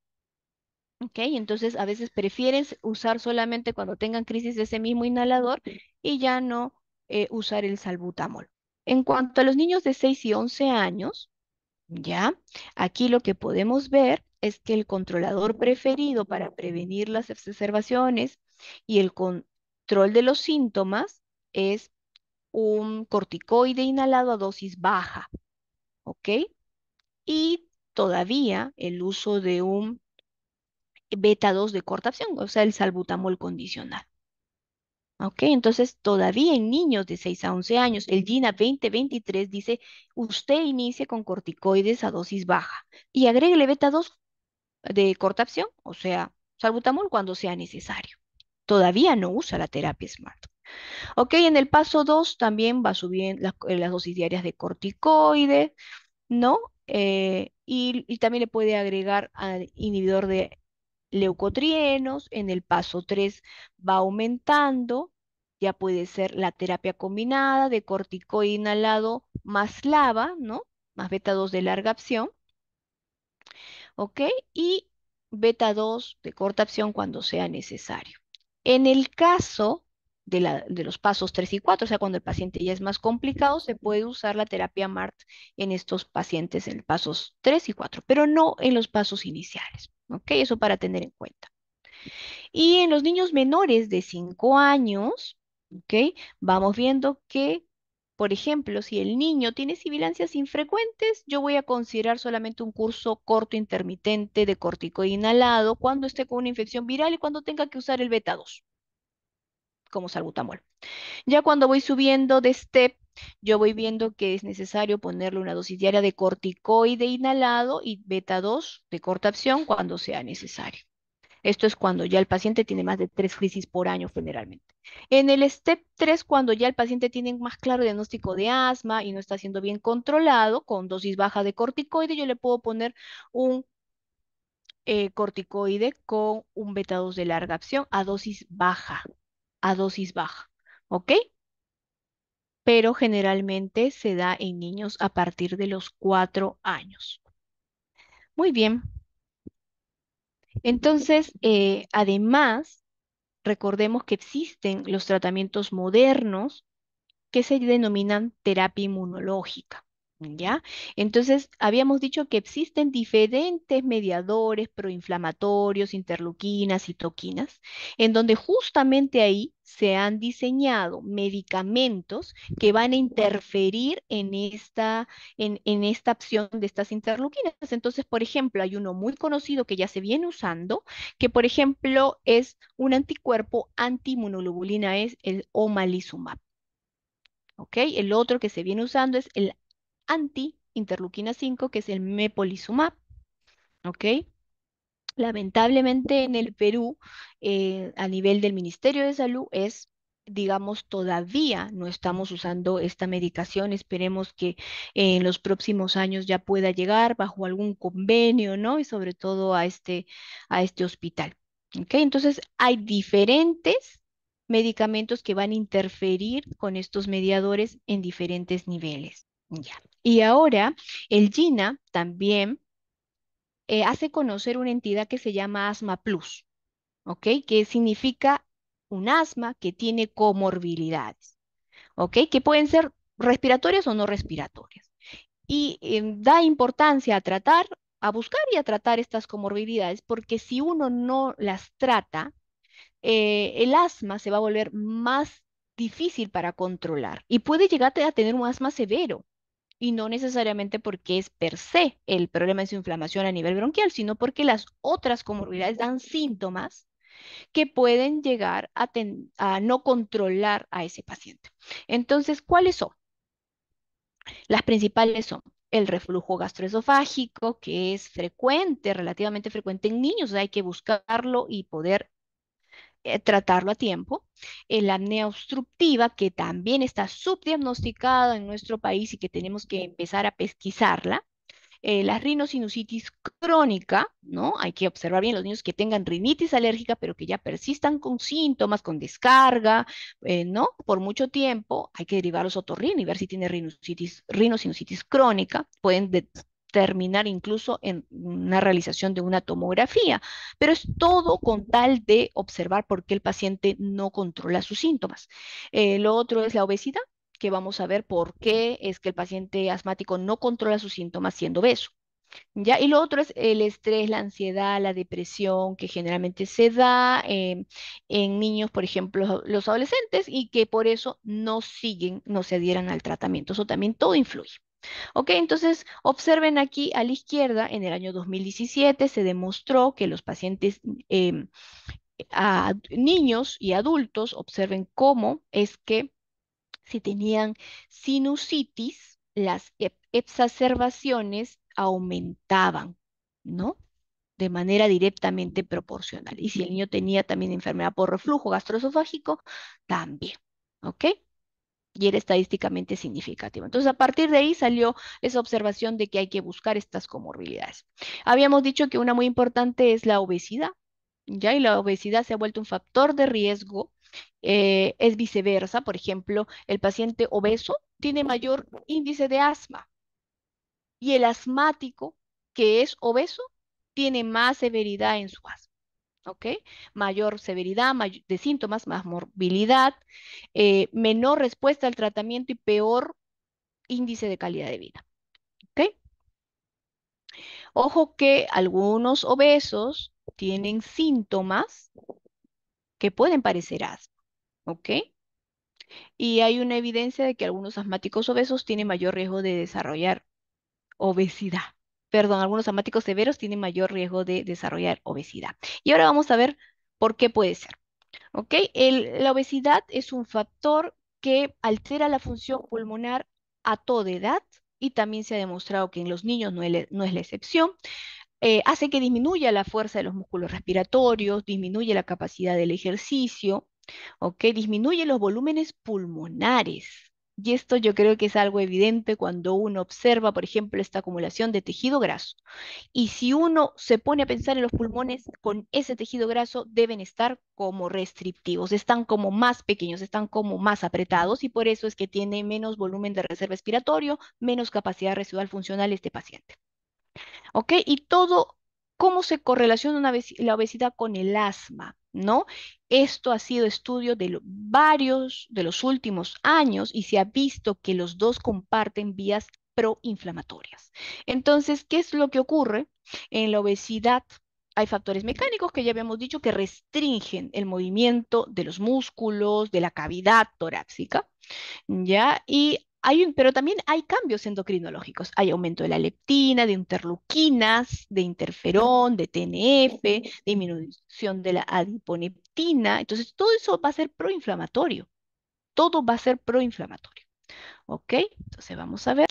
¿Ok? Entonces a veces prefieren usar solamente cuando tengan crisis de ese mismo inhalador y ya no usar el salbutamol. En cuanto a los niños de 6 y 11 años, ¿ya? Aquí lo que podemos ver es que el controlador preferido para prevenir las exacerbaciones y el control de los síntomas es un corticoide inhalado a dosis baja, ¿ok? Y todavía el uso de un beta 2 de corta acción, o sea, el salbutamol condicional. ¿Ok? Entonces, todavía en niños de 6 a 11 años, el GINA 2023 dice, usted inicie con corticoides a dosis baja y agréguele beta 2 de corta acción, o sea, salbutamol cuando sea necesario. Todavía no usa la terapia SMART. Ok, en el paso 2 también va subiendo las dosis diarias de corticoides, ¿no? Y también le puede agregar al inhibidor de leucotrienos. En el paso 3 va aumentando. Ya puede ser la terapia combinada de corticoide inhalado más LABA, ¿no? más beta 2 de larga acción, ¿ok? Y beta 2 de corta acción cuando sea necesario. En el caso de los pasos 3 y 4, o sea, cuando el paciente ya es más complicado, se puede usar la terapia MART en estos pacientes en pasos 3 y 4, pero no en los pasos iniciales, ¿ok? Eso para tener en cuenta. Y en los niños menores de 5 años, ¿ok? Vamos viendo que, por ejemplo, si el niño tiene sibilancias infrecuentes, yo voy a considerar solamente un curso corto intermitente de corticoide inhalado cuando esté con una infección viral y cuando tenga que usar el beta 2, como salbutamol. Ya cuando voy subiendo de step, yo voy viendo que es necesario ponerle una dosis diaria de corticoide inhalado y beta 2 de corta acción cuando sea necesario. Esto es cuando ya el paciente tiene más de 3 crisis por año generalmente. En el step 3, cuando ya el paciente tiene un más claro diagnóstico de asma y no está siendo bien controlado, con dosis baja de corticoide, yo le puedo poner un corticoide con un beta 2 de larga acción a dosis baja, ¿ok? Pero generalmente se da en niños a partir de los 4 años. Muy bien. Entonces, además, recordemos que existen los tratamientos modernos que se denominan terapia inmunológica, ¿ya? Entonces, habíamos dicho que existen diferentes mediadores proinflamatorios, interleuquinas, citoquinas, en donde justamente ahí se han diseñado medicamentos que van a interferir en esta acción de estas interleuquinas. Entonces, por ejemplo, hay uno muy conocido que ya se viene usando, que por ejemplo es un anticuerpo antiinmunoglobulina, es el omalizumab. ¿Ok? El otro que se viene usando es el anti-interleuquina 5, que es el mepolizumab. ¿Ok? Lamentablemente en el Perú, a nivel del Ministerio de Salud, digamos, todavía no estamos usando esta medicación. Esperemos que en los próximos años ya pueda llegar bajo algún convenio, ¿no? Y sobre todo a este hospital. ¿Ok? Entonces, hay diferentes medicamentos que van a interferir con estos mediadores en diferentes niveles. Ya. Y ahora, el GINA también hace conocer una entidad que se llama Asma Plus, ¿ok? Que significa un asma que tiene comorbilidades, ¿ok? Que pueden ser respiratorias o no respiratorias. Y da importancia a tratar, a buscar y a tratar estas comorbilidades, porque si uno no las trata, el asma se va a volver más difícil para controlar y puede llegar a tener un asma severo y no necesariamente porque es per se el problema de su inflamación a nivel bronquial, sino porque las otras comorbilidades dan síntomas que pueden llegar a no controlar a ese paciente. Entonces, ¿cuáles son? Las principales son el reflujo gastroesofágico, que es frecuente, relativamente frecuente en niños, o sea, hay que buscarlo y poder tratarlo a tiempo. La apnea obstructiva, que también está subdiagnosticada en nuestro país y que tenemos que empezar a pesquisarla. La rinosinusitis crónica, ¿no? Hay que observar bien los niños que tengan rinitis alérgica, pero que ya persistan con síntomas, con descarga, ¿no? Por mucho tiempo, hay que derivarlos a otorrino y ver si tiene rinosinusitis crónica. Pueden terminar incluso en una realización de una tomografía, pero es todo con tal de observar por qué el paciente no controla sus síntomas. Lo otro es la obesidad, que vamos a ver por qué es que el paciente asmático no controla sus síntomas siendo obeso. ¿Ya? Y lo otro es el estrés, la ansiedad, la depresión, que generalmente se da en niños, por ejemplo, los adolescentes, y que por eso no siguen, no se adhieran al tratamiento. Eso también todo influye. Ok, entonces observen aquí a la izquierda, en el año 2017 se demostró que los pacientes, niños y adultos, observen cómo es que si tenían sinusitis, las exacerbaciones aumentaban, ¿no? De manera directamente proporcional. Y si el niño tenía también enfermedad por reflujo gastroesofágico, también, ¿ok? Y era estadísticamente significativo. Entonces, a partir de ahí salió esa observación de que hay que buscar estas comorbilidades. Habíamos dicho que una muy importante es la obesidad, ¿ya? Y la obesidad se ha vuelto un factor de riesgo. Es viceversa, por ejemplo, el paciente obeso tiene mayor índice de asma, Y el asmático, que es obeso, tiene más severidad en su asma, ¿ok? Mayor severidad de síntomas, más morbilidad, menor respuesta al tratamiento y peor índice de calidad de vida, ¿ok? Ojo que algunos obesos tienen síntomas que pueden parecer asma, ¿ok? Y hay una evidencia de que algunos asmáticos obesos tienen mayor riesgo de desarrollar obesidad. Perdón, algunos asmáticos severos tienen mayor riesgo de desarrollar obesidad. Y ahora vamos a ver por qué puede ser. ¿Ok? La obesidad es un factor que altera la función pulmonar a toda edad y también se ha demostrado que en los niños no es la excepción. Hace que disminuya la fuerza de los músculos respiratorios, disminuye la capacidad del ejercicio, ¿ok? Disminuye los volúmenes pulmonares. Y esto yo creo que es algo evidente cuando uno observa, por ejemplo, esta acumulación de tejido graso. Y si uno se pone a pensar en los pulmones con ese tejido graso, deben estar como restrictivos, están como más pequeños, están como más apretados y por eso es que tiene menos volumen de reserva respiratorio, menos capacidad residual funcional este paciente. ¿Ok? Y todo, ¿cómo se correlaciona la obesidad con el asma? ¿No? Esto ha sido estudio de varios de los últimos años y se ha visto que los dos comparten vías proinflamatorias. Entonces, ¿qué es lo que ocurre? En la obesidad hay factores mecánicos que ya habíamos dicho que restringen el movimiento de los músculos, de la cavidad torácica. ¿Ya? Pero también hay cambios endocrinológicos. Hay aumento de la leptina, de interleuquinas, de interferón, de TNF, disminución de la adiponectina. Entonces, todo eso va a ser proinflamatorio. Todo va a ser proinflamatorio. ¿Ok? Entonces, vamos a ver.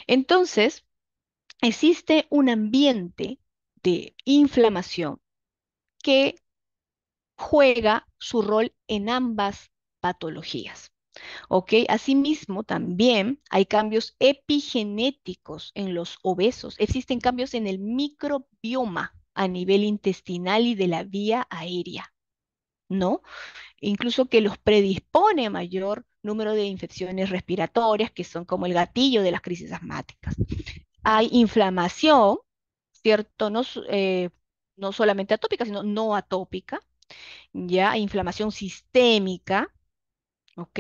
Entonces, existe un ambiente de inflamación que juega su rol en ambas patologías. ¿Ok? Asimismo, también hay cambios epigenéticos en los obesos. Existen cambios en el microbioma a nivel intestinal y de la vía aérea, ¿no? Incluso que los predispone a mayor número de infecciones respiratorias, que son como el gatillo de las crisis asmáticas. Hay inflamación, ¿cierto? No solamente atópica, sino no atópica, ya, hay inflamación sistémica, ¿ok?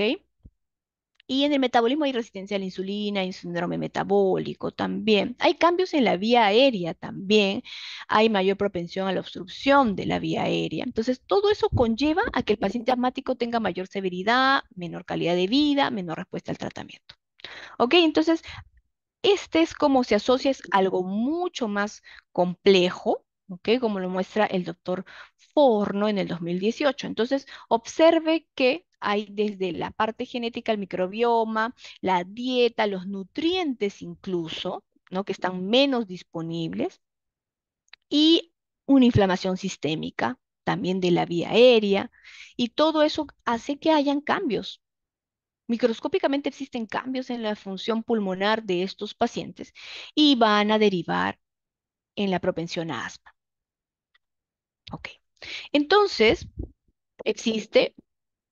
Y en el metabolismo hay resistencia a la insulina, hay síndrome metabólico también. Hay cambios en la vía aérea también. Hay mayor propensión a la obstrucción de la vía aérea. Entonces, todo eso conlleva a que el paciente asmático tenga mayor severidad, menor calidad de vida, menor respuesta al tratamiento. ¿Ok? Entonces, este es como se asocia, es algo mucho más complejo, ¿ok? Como lo muestra el doctor Forno en el 2018. Entonces, observe que hay desde la parte genética, el microbioma, la dieta, los nutrientes incluso, ¿no? Que están menos disponibles, y una inflamación sistémica, también de la vía aérea, y todo eso hace que hayan cambios. Microscópicamente existen cambios en la función pulmonar de estos pacientes y van a derivar en la propensión a asma. Ok. Entonces, existe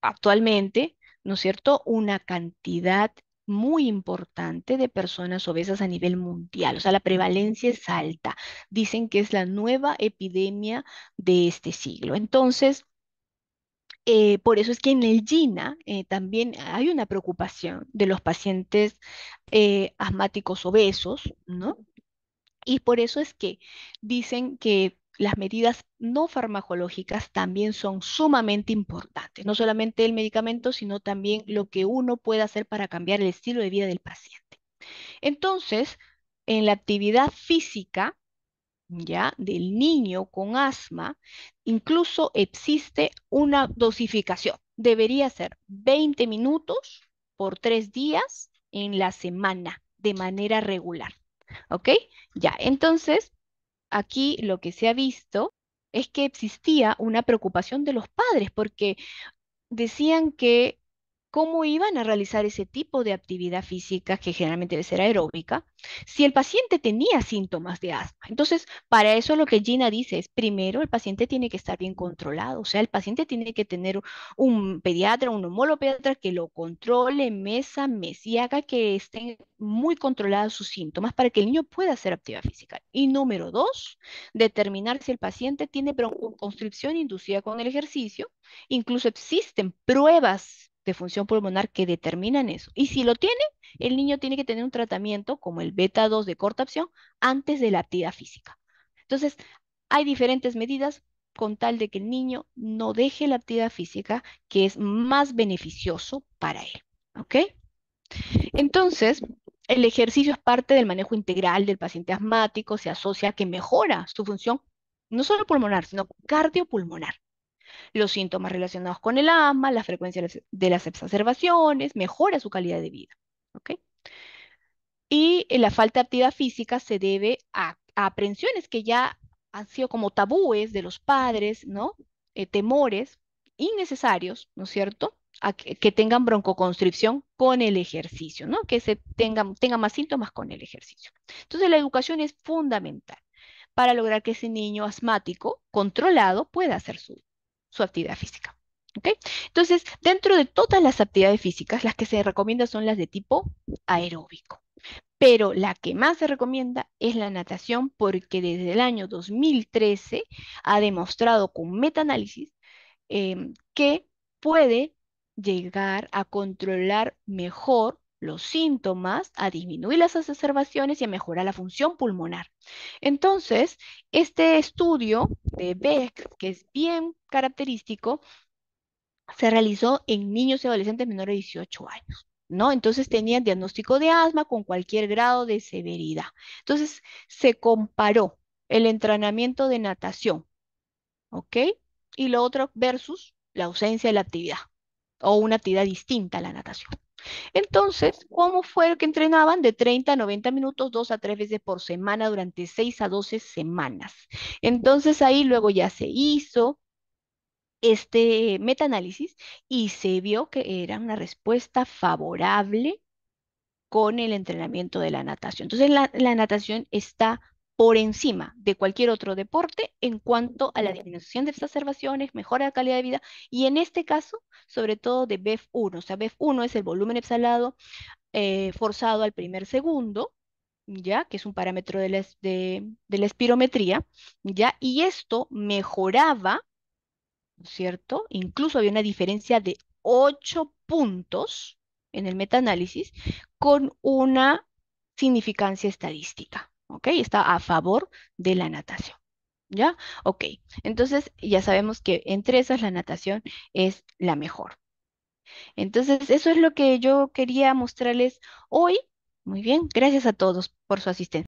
actualmente, ¿no es cierto?, una cantidad muy importante de personas obesas a nivel mundial. O sea, la prevalencia es alta. Dicen que es la nueva epidemia de este siglo. Entonces, por eso es que en el GINA también hay una preocupación de los pacientes asmáticos obesos, ¿no? Y por eso es que dicen que las medidas no farmacológicas también son sumamente importantes, no solamente el medicamento, sino también lo que uno puede hacer para cambiar el estilo de vida del paciente. Entonces, en la actividad física, ¿ya? Del niño con asma, incluso existe una dosificación. Debería ser 20 minutos por 3 días en la semana, de manera regular. ¿Ok? Ya, entonces, aquí lo que se ha visto es que existía una preocupación de los padres porque decían que cómo iban a realizar ese tipo de actividad física, que generalmente debe ser aeróbica, si el paciente tenía síntomas de asma. Entonces, para eso lo que Gina dice es, primero, el paciente tiene que estar bien controlado, o sea, el paciente tiene que tener un pediatra, un homólogopediatra que lo controle mes a mes y haga que estén muy controlados sus síntomas para que el niño pueda hacer actividad física. Y número dos, determinar si el paciente tiene broncoconstricción inducida con el ejercicio. Incluso existen pruebas de función pulmonar que determinan eso. Y si lo tiene, el niño tiene que tener un tratamiento como el beta 2 de corta acción antes de la actividad física. Entonces, hay diferentes medidas con tal de que el niño no deje la actividad física, que es más beneficioso para él. ¿Ok? Entonces, el ejercicio es parte del manejo integral del paciente asmático, se asocia a que mejora su función no solo pulmonar, sino cardiopulmonar. Los síntomas relacionados con el asma, la frecuencia de las exacerbaciones, mejora su calidad de vida. ¿Ok? Y la falta de actividad física se debe a aprensiones que ya han sido como tabúes de los padres, ¿no? Temores innecesarios, ¿no es cierto? Que tengan broncoconstricción con el ejercicio, ¿no? Que tengan más síntomas con el ejercicio. Entonces, la educación es fundamental para lograr que ese niño asmático controlado pueda hacer su actividad física. ¿Ok? Entonces, dentro de todas las actividades físicas, las que se recomiendan son las de tipo aeróbico. Pero la que más se recomienda es la natación porque desde el año 2013 ha demostrado con metaanálisis que puede llegar a controlar mejor los síntomas, a disminuir las exacerbaciones y a mejorar la función pulmonar. Entonces, este estudio de Beck, que es bien característico, se realizó en niños y adolescentes menores de 18 años, ¿no? Entonces tenían diagnóstico de asma con cualquier grado de severidad. Entonces se comparó el entrenamiento de natación, ¿ok? Y lo otro versus la ausencia de la actividad o una actividad distinta a la natación. Entonces, ¿cómo fue que entrenaban? De 30 a 90 minutos, 2 a 3 veces por semana durante 6 a 12 semanas. Entonces ahí luego ya se hizo este metaanálisis y se vio que era una respuesta favorable con el entrenamiento de la natación. Entonces, la natación está por encima de cualquier otro deporte en cuanto a la disminución de exacerbaciones, mejora de calidad de vida y en este caso, sobre todo de BEF1. O sea, BEF1 es el volumen exhalado forzado al primer segundo, ¿ya? Que es un parámetro de la espirometría, ¿ya? Y esto mejoraba, ¿no es cierto? Incluso había una diferencia de 8 puntos en el metaanálisis con una significancia estadística, ¿ok? Está a favor de la natación, ¿ya? Ok, entonces ya sabemos que entre esas la natación es la mejor. Entonces, eso es lo que yo quería mostrarles hoy. Muy bien, gracias a todos por su asistencia.